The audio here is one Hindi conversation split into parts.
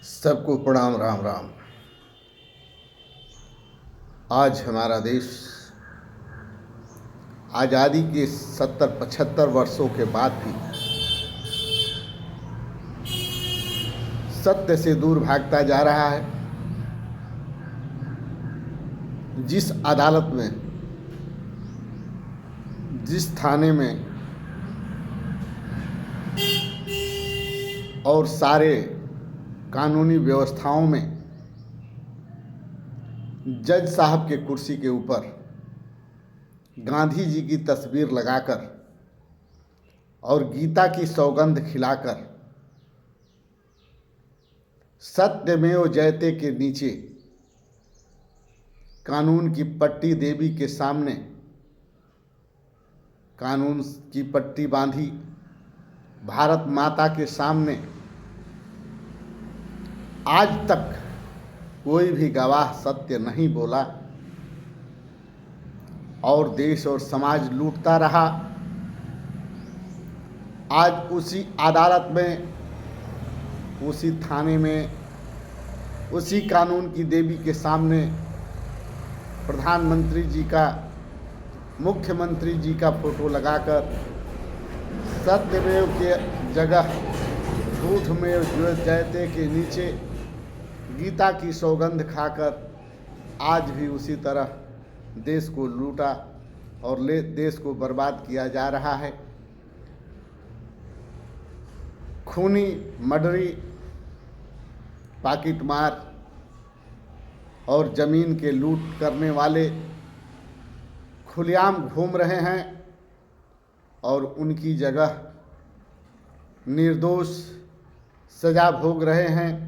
सबको प्रणाम। राम राम। आज हमारा देश आज़ादी के 70-75 वर्षों के बाद भी सत्य से दूर भागता जा रहा है। जिस अदालत में, जिस थाने में और सारे कानूनी व्यवस्थाओं में जज साहब के कुर्सी के ऊपर गांधी जी की तस्वीर लगाकर और गीता की सौगंध खिलाकर सत्यमेव जयते के नीचे कानून की पट्टी देवी के सामने कानून की पट्टी बांधी भारत माता के सामने आज तक कोई भी गवाह सत्य नहीं बोला और देश और समाज लूटता रहा। आज उसी अदालत में, उसी थाने में, उसी कानून की देवी के सामने प्रधानमंत्री जी का, मुख्यमंत्री जी का फोटो लगाकर सत्यमेव के जगह झूठ में जयते के नीचे गीता की सौगंध खाकर आज भी उसी तरह देश को लूटा और देश को बर्बाद किया जा रहा है। खूनी, मर्डरी, पाकिटमार और ज़मीन के लूट करने वाले खुलेआम घूम रहे हैं और उनकी जगह निर्दोष सजा भोग रहे हैं।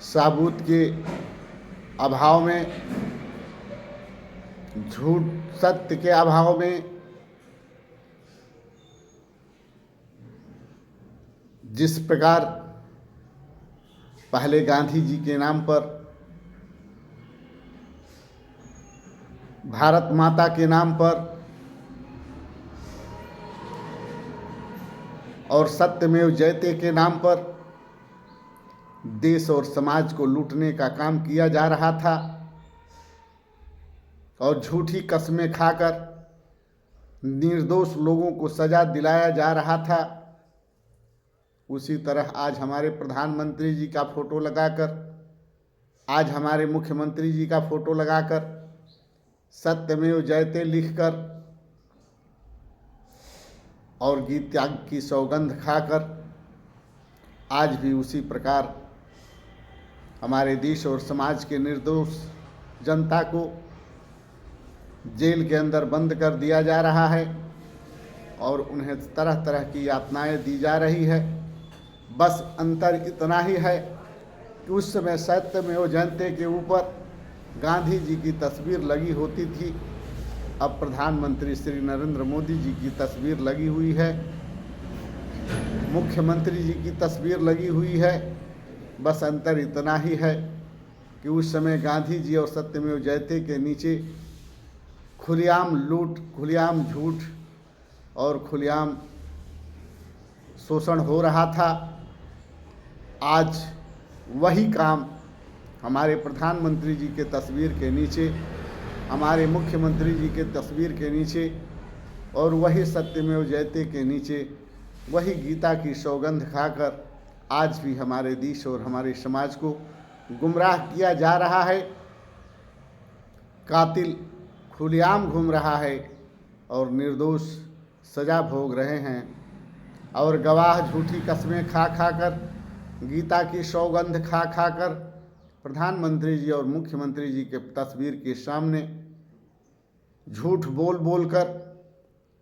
साबूत के अभाव में, झूठ सत्य के अभाव में, जिस प्रकार पहले गांधी जी के नाम पर, भारत माता के नाम पर और सत्यमेव जयते के नाम पर देश और समाज को लूटने का काम किया जा रहा था और झूठी कस्में खाकर निर्दोष लोगों को सजा दिलाया जा रहा था, उसी तरह आज हमारे प्रधानमंत्री जी का फोटो लगाकर, आज हमारे मुख्यमंत्री जी का फोटो लगाकर सत्यमेव जयते लिखकर और गीता की सौगंध खाकर आज भी उसी प्रकार हमारे देश और समाज के निर्दोष जनता को जेल के अंदर बंद कर दिया जा रहा है और उन्हें तरह तरह की यातनाएं दी जा रही है। बस अंतर इतना ही है कि उस समय सत्यमेव जयते के ऊपर गांधी जी की तस्वीर लगी होती थी, अब प्रधानमंत्री श्री नरेंद्र मोदी जी की तस्वीर लगी हुई है, मुख्यमंत्री जी की तस्वीर लगी हुई है। बस अंतर इतना ही है कि उस समय गांधी जी और सत्यमेव जयते के नीचे खुलेआम लूट, खुलेआम झूठ और खुलेआम शोषण हो रहा था। आज वही काम हमारे प्रधानमंत्री जी के तस्वीर के नीचे, हमारे मुख्यमंत्री जी के तस्वीर के नीचे और वही सत्यमेव जयते के नीचे वही गीता की सौगंध खाकर आज भी हमारे देश और हमारे समाज को गुमराह किया जा रहा है। कातिल खुलेआम घूम रहा है और निर्दोष सजा भोग रहे हैं और गवाह झूठी कस्में खा कर, गीता की सौगंध खा कर प्रधानमंत्री जी और मुख्यमंत्री जी के तस्वीर के सामने झूठ बोल बोल कर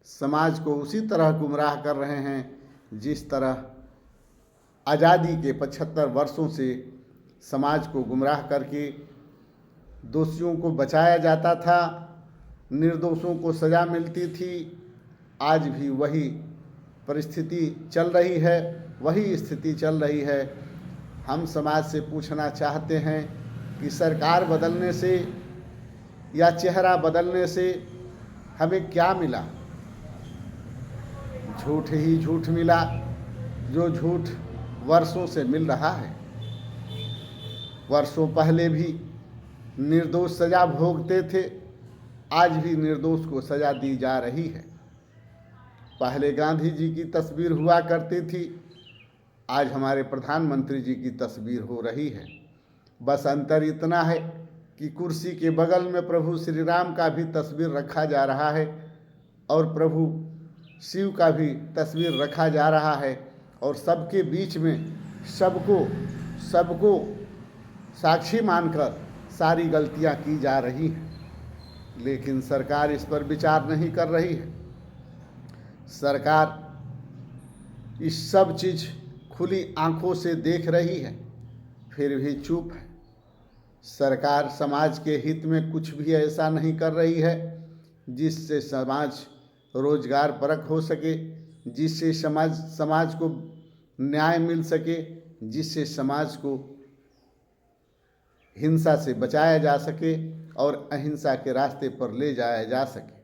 समाज को उसी तरह गुमराह कर रहे हैं जिस तरह आज़ादी के 75 वर्षों से समाज को गुमराह करके दोषियों को बचाया जाता था, निर्दोषों को सज़ा मिलती थी। आज भी वही परिस्थिति चल रही है, वही स्थिति चल रही है। हम समाज से पूछना चाहते हैं कि सरकार बदलने से या चेहरा बदलने से हमें क्या मिला? झूठ ही झूठ मिला, जो झूठ वर्षों से मिल रहा है। वर्षों पहले भी निर्दोष सज़ा भोगते थे, आज भी निर्दोष को सज़ा दी जा रही है। पहले गांधी जी की तस्वीर हुआ करती थी, आज हमारे प्रधानमंत्री जी की तस्वीर हो रही है। बस अंतर इतना है कि कुर्सी के बगल में प्रभु श्री राम का भी तस्वीर रखा जा रहा है और प्रभु शिव का भी तस्वीर रखा जा रहा है, और सबके बीच में सबको साक्षी मानकर सारी गलतियां की जा रही हैं। लेकिन सरकार इस पर विचार नहीं कर रही है। सरकार इस सब चीज़ खुली आंखों से देख रही है, फिर भी चुप है। सरकार समाज के हित में कुछ भी ऐसा नहीं कर रही है जिससे समाज रोजगार परक हो सके, जिससे समाज को न्याय मिल सके, जिससे समाज को हिंसा से बचाया जा सके और अहिंसा के रास्ते पर ले जाया जा सके।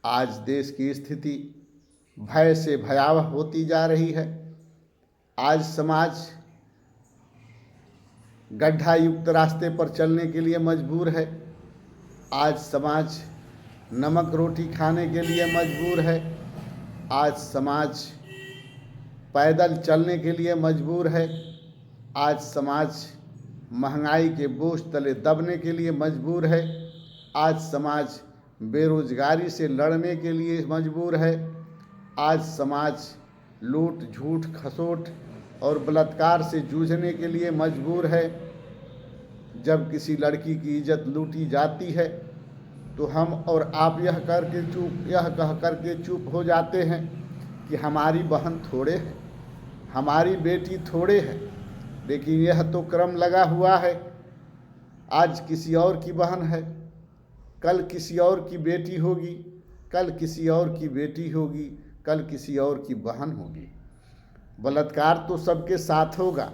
आज देश की स्थिति भय से भयावह होती जा रही है। आज समाज गड्ढा युक्त रास्ते पर चलने के लिए मजबूर है। आज समाज नमक रोटी खाने के लिए मजबूर है। आज समाज पैदल चलने के लिए मजबूर है। आज समाज महंगाई के बोझ तले दबने के लिए मजबूर है। आज समाज बेरोजगारी से लड़ने के लिए मजबूर है। आज समाज लूट, झूठ, खसोट और बलात्कार से जूझने के लिए मजबूर है। जब किसी लड़की की इज्जत लूटी जाती है तो हम और आप यह कह करके चुप हो जाते हैं कि हमारी बहन थोड़े है, हमारी बेटी थोड़े है। लेकिन यह तो क्रम लगा हुआ है। आज किसी और की बहन है, कल किसी और की बेटी होगी, कल किसी और की बेटी होगी, कल किसी और की बहन होगी। बलात्कार तो सबके साथ होगा।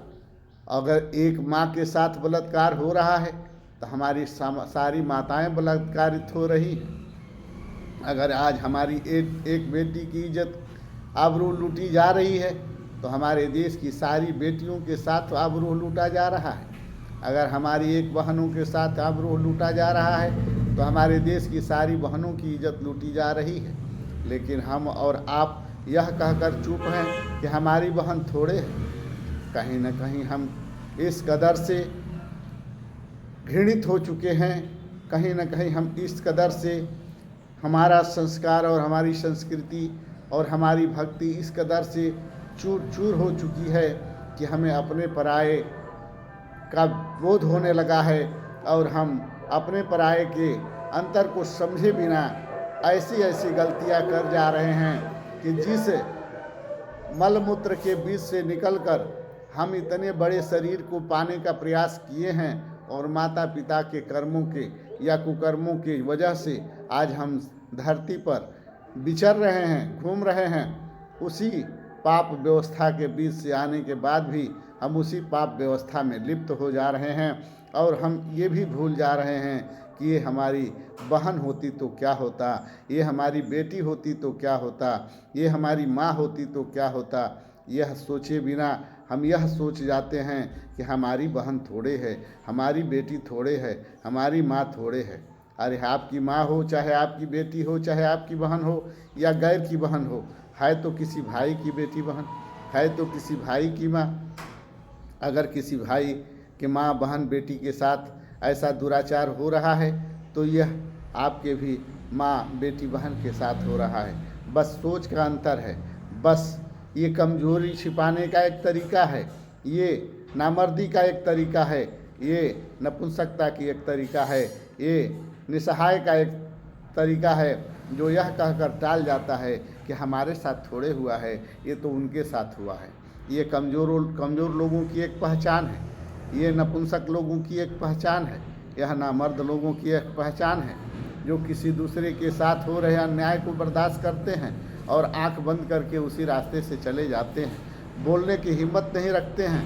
अगर एक माँ के साथ बलात्कार हो रहा है तो हमारी सारी माताएं बलात्कारित हो रही हैं। अगर आज हमारी एक बेटी की इज्जत आबरू लूटी जा रही है तो हमारे देश की सारी बेटियों के साथ आबरू लूटा जा रहा है। अगर हमारी एक बहनों के साथ आबरू लूटा जा रहा है तो हमारे देश की सारी बहनों की इज्जत लूटी जा रही है। लेकिन हम और आप यह कहकर चुप हैं कि हमारी बहन थोड़े हैं। कहीं न कहीं हम इस कदर से घृणित हो चुके हैं, कहीं न कहीं हम इस कदर से हमारा संस्कार और हमारी संस्कृति और हमारी भक्ति इस कदर से चूर चूर हो चुकी है कि हमें अपने पराये का बोध होने लगा है और हम अपने पराये के अंतर को समझे बिना ऐसी ऐसी गलतियां कर जा रहे हैं कि जिस मलमूत्र के बीच से निकलकर हम इतने बड़े शरीर को पाने का प्रयास किए हैं और माता पिता के कर्मों के या कुकर्मों की वजह से आज हम धरती पर विचर रहे हैं, घूम रहे हैं। उसी पाप व्यवस्था के बीच से आने के बाद भी हम उसी पाप व्यवस्था में लिप्त हो जा रहे हैं और हम ये भी भूल जा रहे हैं कि ये हमारी बहन होती तो क्या होता, ये हमारी बेटी होती तो क्या होता, ये हमारी माँ होती तो क्या होता। यह सोचे बिना हम यह सोच जाते हैं कि हमारी बहन थोड़े है, हमारी बेटी थोड़े है, हमारी माँ थोड़े है। अरे आपकी माँ हो, चाहे आपकी बेटी हो, चाहे आपकी बहन हो या गैर की बहन हो, है तो किसी भाई की बेटी बहन, है तो किसी भाई की माँ। अगर किसी भाई के माँ बहन बेटी के साथ ऐसा दुराचार हो रहा है तो यह आपके भी माँ बेटी बहन के साथ हो रहा है। बस सोच का अंतर है। बस ये कमजोरी छिपाने का एक तरीका है, ये नामर्दी का एक तरीका है, ये नपुंसकता की एक तरीका है, ये निसहाय का एक तरीका है जो यह कहकर टाल जाता है कि हमारे साथ थोड़े हुआ है, ये तो उनके साथ हुआ है। ये कमज़ोर लोगों की एक पहचान है, ये नपुंसक लोगों की एक पहचान है, यह नामर्द लोगों की एक पहचान है जो किसी दूसरे के साथ हो रहे अन्याय को बर्दाश्त करते हैं और आंख बंद करके उसी रास्ते से चले जाते हैं। बोलने की हिम्मत नहीं रखते हैं,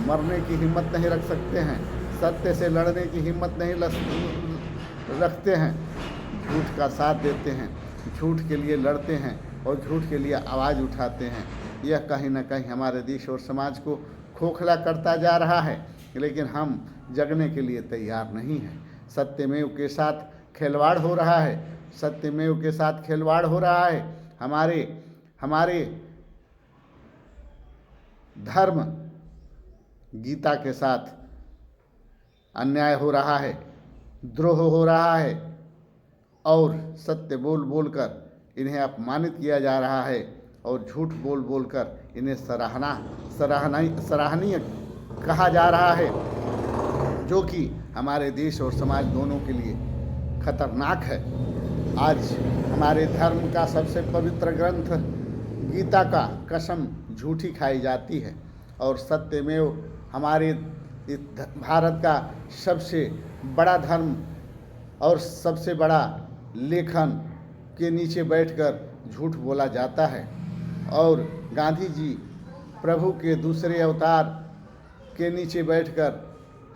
मरने की हिम्मत नहीं रख सकते हैं, सत्य से लड़ने की हिम्मत नहीं रखते हैं, झूठ का साथ देते हैं, झूठ के लिए लड़ते हैं, और झूठ के लिए आवाज़ उठाते हैं। यह कहीं न कहीं हमारे देश और समाज को खोखला करता जा रहा है, लेकिन हम जगने के लिए तैयार नहीं हैं। सत्यमेव के साथ खिलवाड़ हो रहा है, सत्यमेव के साथ खिलवाड़ हो रहा है। हमारे धर्म गीता के साथ अन्याय हो रहा है, द्रोह हो रहा है और सत्य बोल बोल कर इन्हें अपमानित किया जा रहा है और झूठ बोल बोल कर इन्हें सराहनीय कहा जा रहा है, जो कि हमारे देश और समाज दोनों के लिए खतरनाक है। आज हमारे धर्म का सबसे पवित्र ग्रंथ गीता का कसम झूठी खाई जाती है और सत्यमेव हमारे इस भारत का सबसे बड़ा धर्म और सबसे बड़ा लेखन के नीचे बैठकर झूठ बोला जाता है और गांधी जी प्रभु के दूसरे अवतार के नीचे बैठकर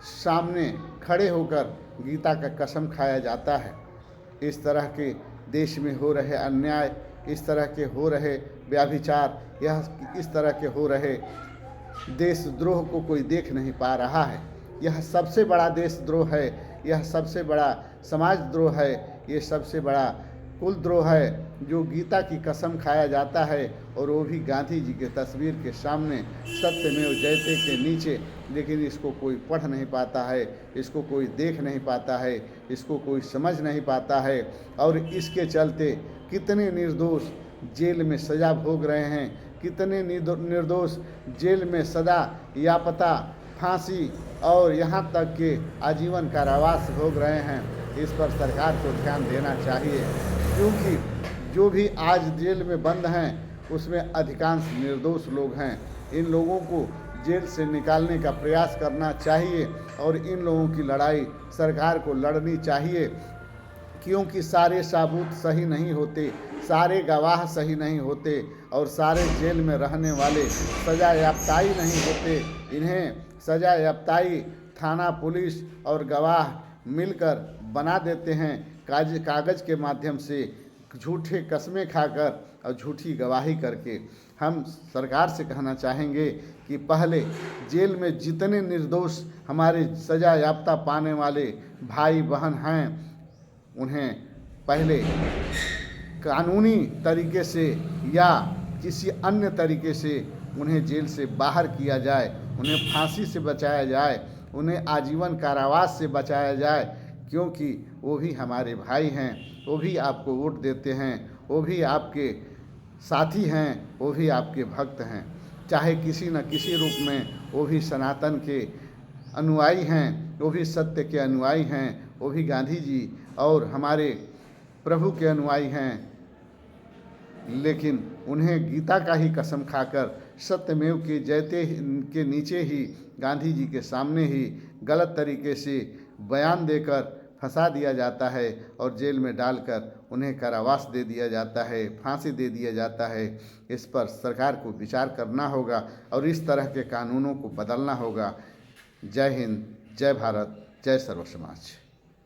सामने खड़े होकर गीता का कसम खाया जाता है। इस तरह के देश में हो रहे अन्याय, इस तरह के हो रहे व्याभिचार, इस तरह के हो रहे देशद्रोह को कोई देख नहीं पा रहा है। यह सबसे बड़ा देशद्रोह है, यह सबसे बड़ा समाजद्रोह है, ये सबसे बड़ा कुलद्रोह है जो गीता की कसम खाया जाता है और वो भी गांधी जी के तस्वीर के सामने सत्यमेव जयते के नीचे। लेकिन इसको कोई पढ़ नहीं पाता है, इसको कोई देख नहीं पाता है, इसको कोई समझ नहीं पाता है और इसके चलते कितने निर्दोष जेल में सज़ा भोग रहे हैं, कितने निर्दोष जेल में सदा यापता, फांसी और यहाँ तक के आजीवन कारावास भोग रहे हैं। इस पर सरकार को ध्यान देना चाहिए, क्योंकि जो भी आज जेल में बंद हैं उसमें अधिकांश निर्दोष लोग हैं। इन लोगों को जेल से निकालने का प्रयास करना चाहिए और इन लोगों की लड़ाई सरकार को लड़नी चाहिए, क्योंकि सारे सबूत सही नहीं होते, सारे गवाह सही नहीं होते और सारे जेल में रहने वाले सज़ा याफ्ताई नहीं होते। इन्हें सज़ा याफ्ताई थाना, पुलिस और गवाह मिलकर बना देते हैं कागज़ के माध्यम से, झूठे कस्में खाकर और झूठी गवाही करके। हम सरकार से कहना चाहेंगे कि पहले जेल में जितने निर्दोष हमारे सज़ा याफ्ता पाने वाले भाई बहन हैं, उन्हें पहले कानूनी तरीके से या किसी अन्य तरीके से उन्हें जेल से बाहर किया जाए, उन्हें फांसी से बचाया जाए, उन्हें आजीवन कारावास से बचाया जाए, क्योंकि वो भी हमारे भाई हैं, वो भी आपको वोट देते हैं, वो भी आपके साथी हैं, वो भी आपके भक्त हैं। चाहे किसी न किसी रूप में वो भी सनातन के अनुयायी हैं, वो भी सत्य के अनुयायी हैं, वो भी गांधी जी और हमारे प्रभु के अनुयायी हैं। लेकिन उन्हें गीता का ही कसम खाकर सत्यमेव के जयते के नीचे ही गांधी जी के सामने ही गलत तरीके से बयान देकर फंसा दिया जाता है और जेल में डालकर उन्हें कारावास दे दिया जाता है, फांसी दे दिया जाता है। इस पर सरकार को विचार करना होगा और इस तरह के कानूनों को बदलना होगा। जय हिंद, जय भारत, जय सर्व समाज।